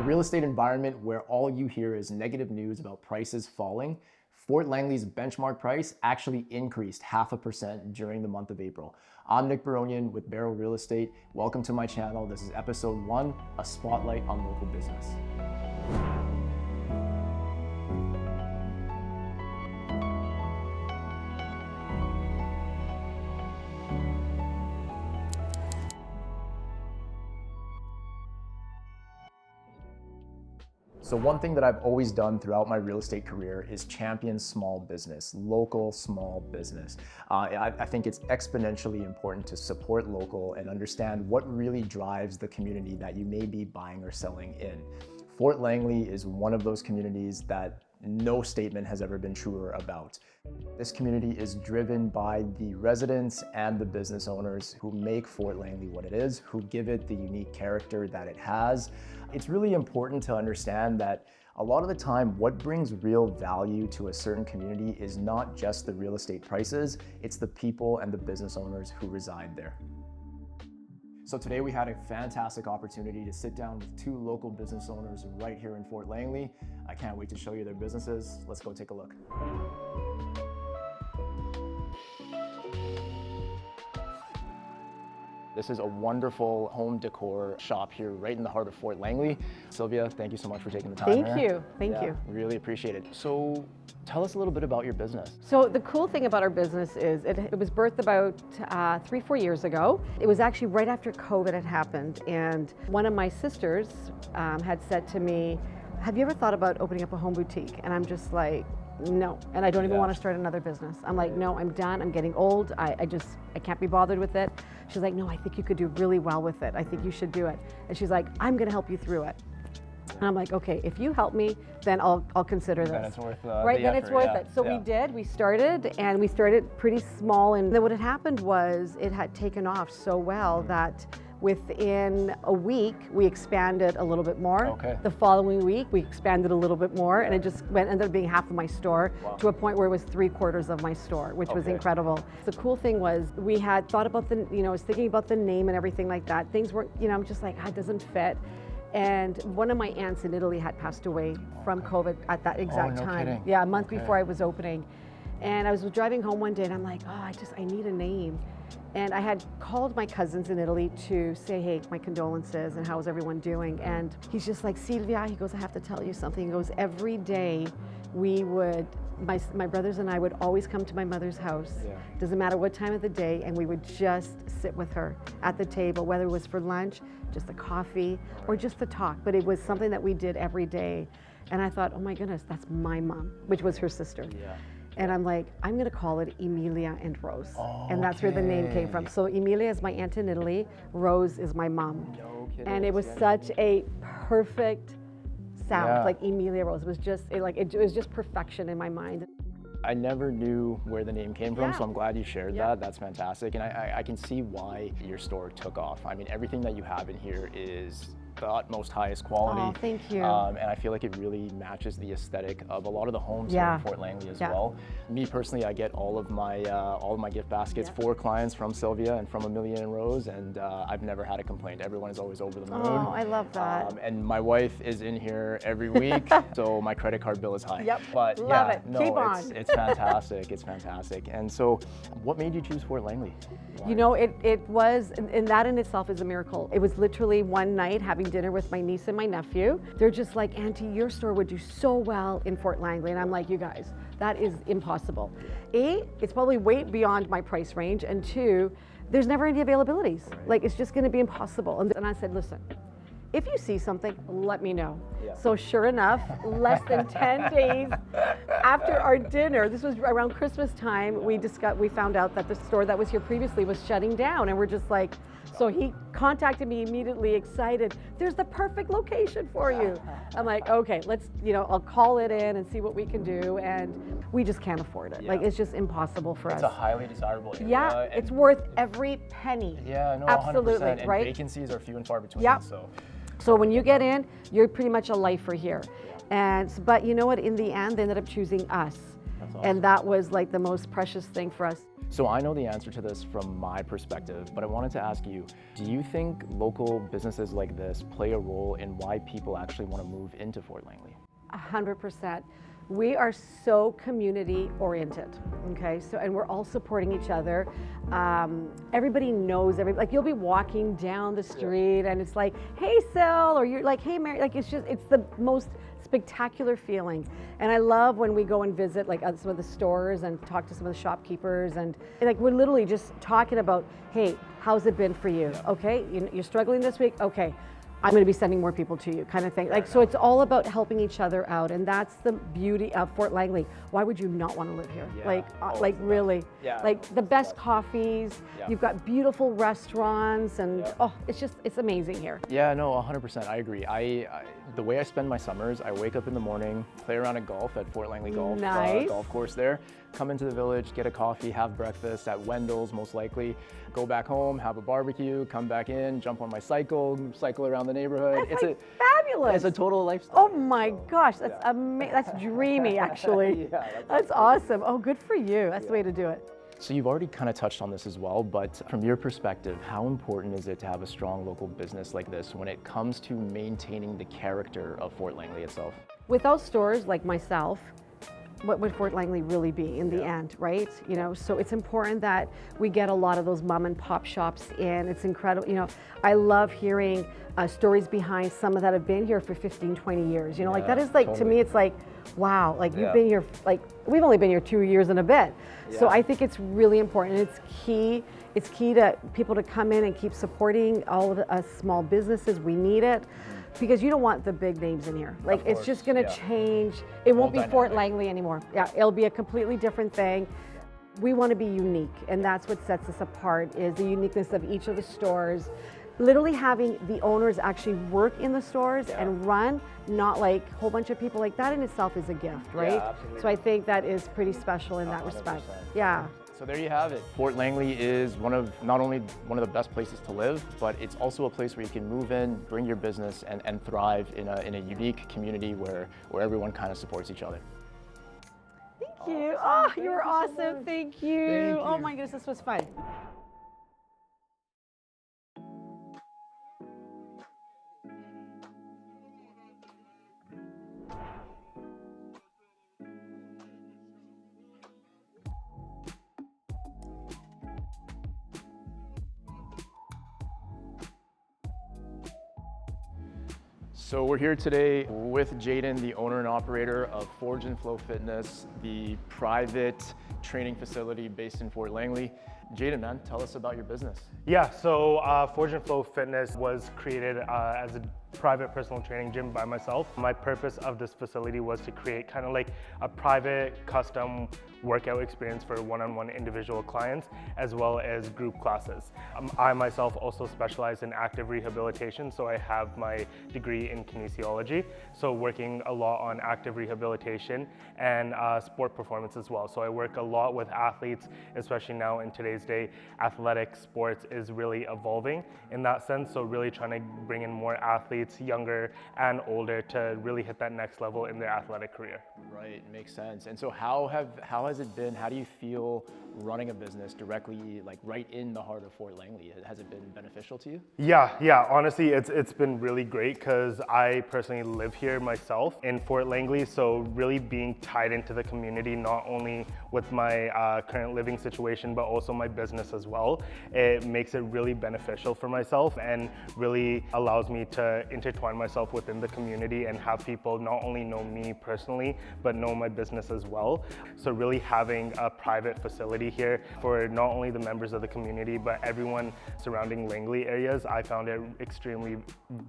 real estate environment where all you hear is negative news about prices falling, Fort Langley's benchmark price actually increased 0.5% during the month of April. I'm Nick Baronian with BARO Real Estate. Welcome to my channel. This is episode 1, a spotlight on local business. So one thing that I've always done throughout my real estate career is champion small business, local small business. I think it's exponentially important to support local and understand what really drives the community that you may be buying or selling in. Fort Langley is one of those communities that no statement has ever been truer about. This community is driven by the residents and the business owners who make Fort Langley what it is, who give it the unique character that it has. It's really important to understand that a lot of the time, what brings real value to a certain community is not just the real estate prices, it's the people and the business owners who reside there. So today we had a fantastic opportunity to sit down with 2 local business owners right here in Fort Langley. I can't wait to show you their businesses. Let's go take a look. This is a wonderful home decor shop here right in the heart of Fort Langley. Sylvia, thank you so much for taking the time. Thank you. Really appreciate it. So tell us a little bit about your business. So the cool thing about our business is it was birthed about 3-4 years ago. It was actually right after COVID had happened, and one of my sisters had said to me, have you ever thought about opening up a home boutique? And I'm just like, no, and I don't even want to start another business. I'm like, no, I'm done, I'm getting old, I can't be bothered with it. She's like, no, I think you could do really well with it. I think you should do it. And she's like, I'm gonna help you through it. And I'm like, okay, if you help me, then I'll consider this. Then it's worth right, then it's worth it. So we started pretty small, and then what had happened was it had taken off so well that within a week, we expanded a little bit more. Okay. The following week, we expanded a little bit more, and it just ended up being half of my store to a point where it was 3/4 of my store, which was incredible. The cool thing was we had thought about I was thinking about the name and everything like that. Things weren't, I'm just like, it doesn't fit. And one of my aunts in Italy had passed away from COVID at that exact time. Kidding. Yeah, a month before I was opening. And I was driving home one day and I'm like, I need a name. And I had called my cousins in Italy to say, hey, my condolences and how's everyone doing? And he's just like, Silvia, he goes, I have to tell you something. He goes, every day we would, my brothers and I would always come to my mother's house, doesn't matter what time of the day, and we would just sit with her at the table, whether it was for lunch, just a coffee, or just to talk. But it was something that we did every day. And I thought, oh my goodness, that's my mom, which was her sister. And I'm like, I'm gonna call it Amelia and Rose. And that's where the name came from. So Amelia is my aunt in Italy, Rose is my mom. No kidding. And it was such a perfect sound, like Amelia Rose. It was just, it was just perfection in my mind. I never knew where the name came from, so I'm glad you shared that. That's fantastic. And I can see why your store took off. I mean, everything that you have in here is the utmost highest quality. Oh, thank you. And I feel like it really matches the aesthetic of a lot of the homes here in Fort Langley as well. Me personally, I get all of my gift baskets for clients from Sylvia and from Amelia and Rose, and I've never had a complaint. Everyone is always over the moon. Oh, I love that. And my wife is in here every week, so my credit card bill is high. But love it. No, keep on. It's fantastic. It's fantastic. And so, what made you choose Fort Langley? Why? It was, and that in itself is a miracle. It was literally one night having dinner with my niece and my nephew. They're just like, Auntie, your store would do so well in Fort Langley. And I'm like, you guys, that is impossible. A, it's probably way beyond my price range. And 2, there's never any availabilities. Like, it's just gonna be impossible. And I said, listen, if you see something, let me know. So sure enough, less than 10 days after our dinner, this was around Christmas time, we found out that the store that was here previously was shutting down, and we're just like, so he contacted me immediately, excited, there's the perfect location for you. I'm like, okay, let's, I'll call it in and see what we can do, and we just can't afford it. Like, it's just impossible for us. It's a highly desirable area. Yeah, it's worth every penny. Yeah, no, absolutely, 100%. And right? vacancies are few and far between. So when you get in, you're pretty much a lifer here. But you know what, in the end, they ended up choosing us. That's awesome. And that was like the most precious thing for us. So I know the answer to this from my perspective, but I wanted to ask you, do you think local businesses like this play a role in why people actually want to move into Fort Langley? 100%. We are so community oriented, okay? So, and we're all supporting each other. Everybody knows like you'll be walking down the street and it's like, hey, Sil, or you're like, hey, Mary, like it's the most spectacular feeling. And I love when we go and visit like some of the stores and talk to some of the shopkeepers and like we're literally just talking about, hey, how's it been for you? Okay, you're struggling this week? Okay. I'm going to be sending more people to you, kind of thing. Like, so it's all about helping each other out, and that's the beauty of Fort Langley. Why would you not want to live here? Like really, like the best coffees. You've got beautiful restaurants, and it's amazing here. Yeah, no, 100%. I agree. The way I spend my summers, I wake up in the morning, play around at golf at Fort Langley golf course there, come into the village, get a coffee, have breakfast at Wendell's most likely, go back home, have a barbecue, come back in, jump on my cycle around the neighborhood. That's fabulous. It's a total lifestyle. Oh my gosh, that's that's dreamy actually. That's awesome. Oh, good for you. That's the way to do it. So you've already kind of touched on this as well, but from your perspective, how important is it to have a strong local business like this when it comes to maintaining the character of Fort Langley itself? Without stores like myself, what would Fort Langley really be in the end, right? You know, so it's important that we get a lot of those mom and pop shops in. It's incredible. You know, I love hearing stories behind some that have been here for 15, 20 years. You know, like that is like, to me, it's like, wow, like you've been here, like we've only been here 2 years and a bit. So I think it's really important. It's key to people to come in and keep supporting all of us small businesses. We need it. Because you don't want the big names in here. Like it's just gonna change. It won't be Fort Langley anymore. Yeah, it'll be a completely different thing. We want to be unique, and that's what sets us apart is the uniqueness of each of the stores. Literally having the owners actually work in the stores and run, not like a whole bunch of people. Like that in itself is a gift, right? Yeah, absolutely. So I think that is pretty special in that 100%. respect. Yeah. So there you have it. Fort Langley is not only one of the best places to live, but it's also a place where you can move in, bring your business, and thrive in a unique community where everyone kind of supports each other. Thank you. Oh, you were awesome. Thank you. Oh my goodness, this was fun. So we're here today with Jaden, the owner and operator of Forge and Flow Fitness, the private training facility based in Fort Langley. Jaden, man, tell us about your business. Yeah, so Forge and Flow Fitness was created as a private personal training gym by myself. My purpose of this facility was to create kind of like a private custom workout experience for one-on-one individual clients as well as group classes. I myself also specialize in active rehabilitation, so I have my degree in kinesiology, so working a lot on active rehabilitation and sport performance as well. So I work a lot with athletes, especially now in today's day. Athletic sports is really evolving in that sense, so really trying to bring in more athletes, younger and older, to really hit that next level in their athletic career. Right, makes sense. And so how has it been? How do you feel running a business directly, like right in the heart of Fort Langley? Has it been beneficial to you? Yeah. Honestly, it's been really great because I personally live here myself in Fort Langley. So really being tied into the community, not only with my current living situation, but also my business as well. It makes it really beneficial for myself and really allows me to intertwine myself within the community and have people not only know me personally, but know my business as well. So really having a private facility here for not only the members of the community, but everyone surrounding Langley areas, I found it extremely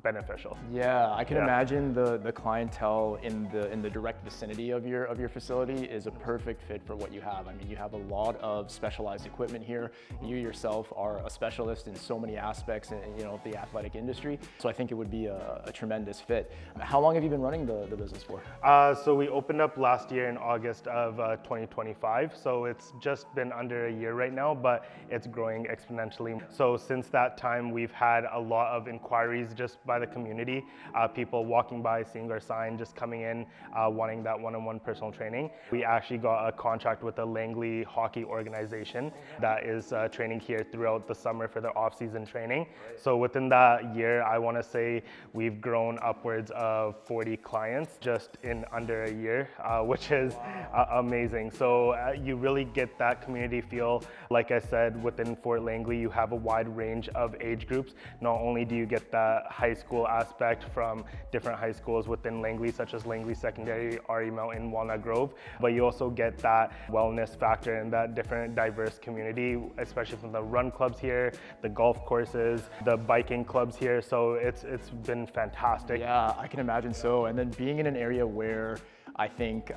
beneficial. Yeah, I can imagine the clientele in the direct vicinity of your facility is a perfect fit for what you have. I mean, you have a lot of specialized equipment here. You yourself are a specialist in so many aspects in the athletic industry. So I think it would be a tremendous fit. How long have you been running the business for? So we opened up last year in August of 2025. So it's just been under a year right now, but it's growing exponentially. So since that time, we've had a lot of inquiries just by the community, people walking by, seeing our sign, just coming in, wanting that one-on-one personal training. We actually got a contract with the Langley hockey organization that is training here throughout the summer for their off-season training. So within that year, I want to say we've grown upwards of 40 clients just in under a year, which is amazing. So you really get that community feel. Like I said, within Fort Langley, you have a wide range of age groups. Not only do you get that high school aspect from different high schools within Langley, such as Langley Secondary, RE Mountain, Walnut Grove, but you also get that wellness factor and that different diverse community, especially from the run clubs here, the golf courses, the biking clubs here. So it's been fantastic. Yeah, I can imagine so. And then being in an area where I think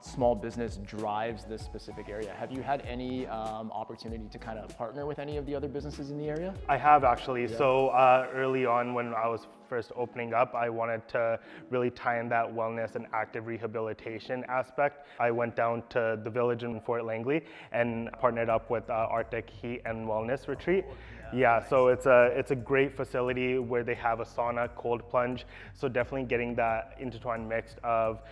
small business drives this specific area. Have you had any opportunity to kind of partner with any of the other businesses in the area? I have actually. Yeah. So early on when I was first opening up, I wanted to really tie in that wellness and active rehabilitation aspect. I went down to the village in Fort Langley and partnered up with Arctic Heat and Wellness Retreat. Yeah, so it's a great facility where they have a sauna, cold plunge. So definitely getting that intertwined mix of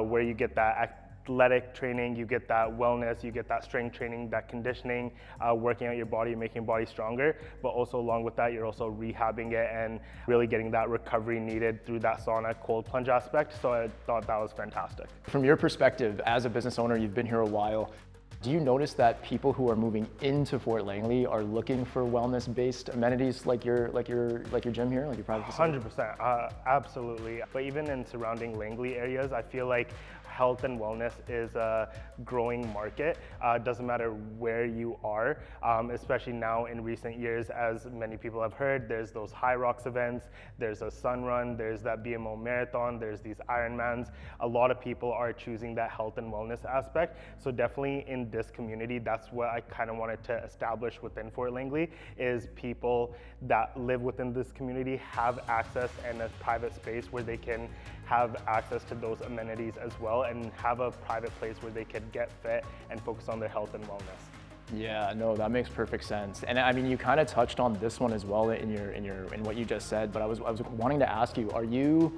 where you get that athletic training, you get that wellness, you get that strength training, that conditioning, working out your body, making your body stronger. But also along with that, you're also rehabbing it and really getting that recovery needed through that sauna, cold plunge aspect. So I thought that was fantastic. From your perspective, as a business owner, you've been here a while. Do you notice that people who are moving into Fort Langley are looking for wellness-based amenities like your gym here, like your private facility? 100%, absolutely. But even in surrounding Langley areas, I feel like health and wellness is a growing market. Doesn't matter where you are, especially now in recent years, as many people have heard, there's those High Rocks events, there's a Sun Run, there's that BMO Marathon, there's these Ironmans. A lot of people are choosing that health and wellness aspect. So definitely in this community, that's what I kind of wanted to establish within Fort Langley, is people that live within this community have access and a private space where they can have access to those amenities as well, and have a private place where they could get fit and focus on their health and wellness. Yeah, no, that makes perfect sense. And I mean, you kind of touched on this one as well in what you just said, but I was wanting to ask you,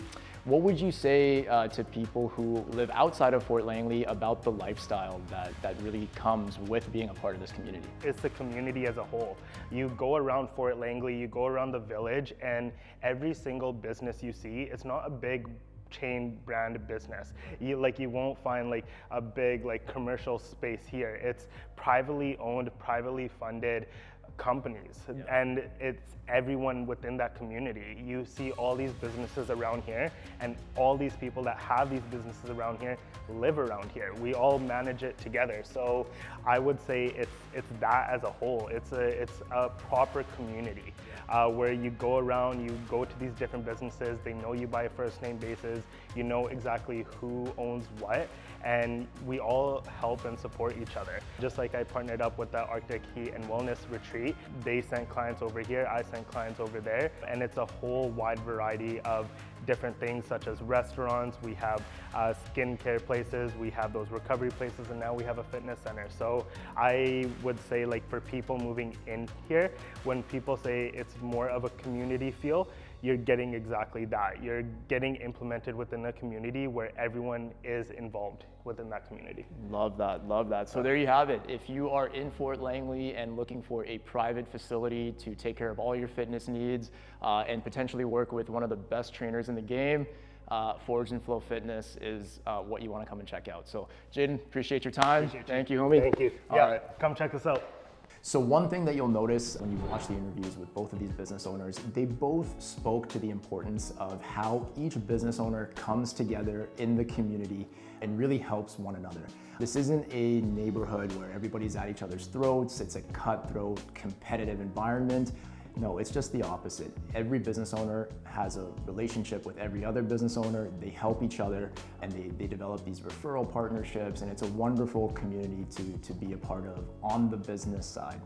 what would you say to people who live outside of Fort Langley about the lifestyle that really comes with being a part of this community? It's the community as a whole. You go around Fort Langley, you go around the village, and every single business you see, it's not a big chain brand business. You won't find like a big commercial space here. It's privately owned, privately funded companies, and it's everyone within that community. You see all these businesses around here, and all these people that have these businesses around here live around here. We all manage it together. So I would say it's that as a whole. It's a proper community where you go around, you go to these different businesses, they know you by a first name basis, you know exactly who owns what, and we all help and support each other. Just like I partnered up with the Arctic Heat and Wellness Retreat, they sent clients over here, I sent clients over there, and it's a whole wide variety of different things such as restaurants, we have skincare places, we have those recovery places, and now we have a fitness center. So I would say, for people moving in here, when people say it's more of a community feel, you're getting exactly that. You're getting implemented within a community where everyone is involved within that community. Love that, love that. So there you have it. If you are in Fort Langley and looking for a private facility to take care of all your fitness needs and potentially work with one of the best trainers in the game, Forge and Flow Fitness is what you want to come and check out. So Jaden, appreciate your time. Thank you, homie. Thank you. All right. Come check us out. So one thing that you'll notice when you watch the interviews with both of these business owners, they both spoke to the importance of how each business owner comes together in the community and really helps one another. This isn't a neighborhood where everybody's at each other's throats. It's a cutthroat, competitive environment. No, it's just the opposite. Every business owner has a relationship with every other business owner. They help each other, and they develop these referral partnerships, and it's a wonderful community to be a part of on the business side.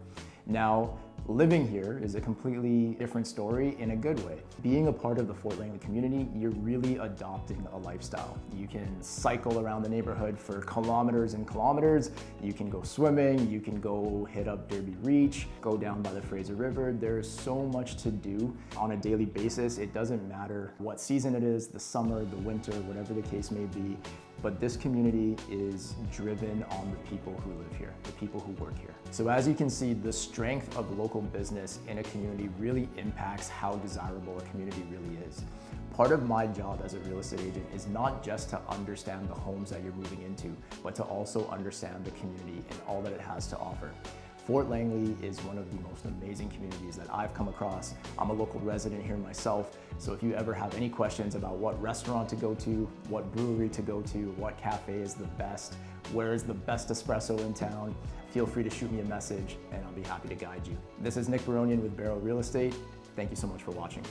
Now, living here is a completely different story in a good way. Being a part of the Fort Langley community, you're really adopting a lifestyle. You can cycle around the neighborhood for kilometers and kilometers. You can go swimming, you can go hit up Derby Reach, go down by the Fraser River. There's so much to do on a daily basis. It doesn't matter what season it is, the summer, the winter, whatever the case may be. but this community is driven on the people who live here, the people who work here. So as you can see, the strength of local business in a community really impacts how desirable a community really is. Part of my job as a real estate agent is not just to understand the homes that you're moving into, but to also understand the community and all that it has to offer. Fort Langley is one of the most amazing communities that I've come across. I'm a local resident here myself, so if you ever have any questions about what restaurant to go to, what brewery to go to, what cafe is the best, where is the best espresso in town, feel free to shoot me a message and I'll be happy to guide you. This is Nick Baronian with BARO Real Estate. Thank you so much for watching.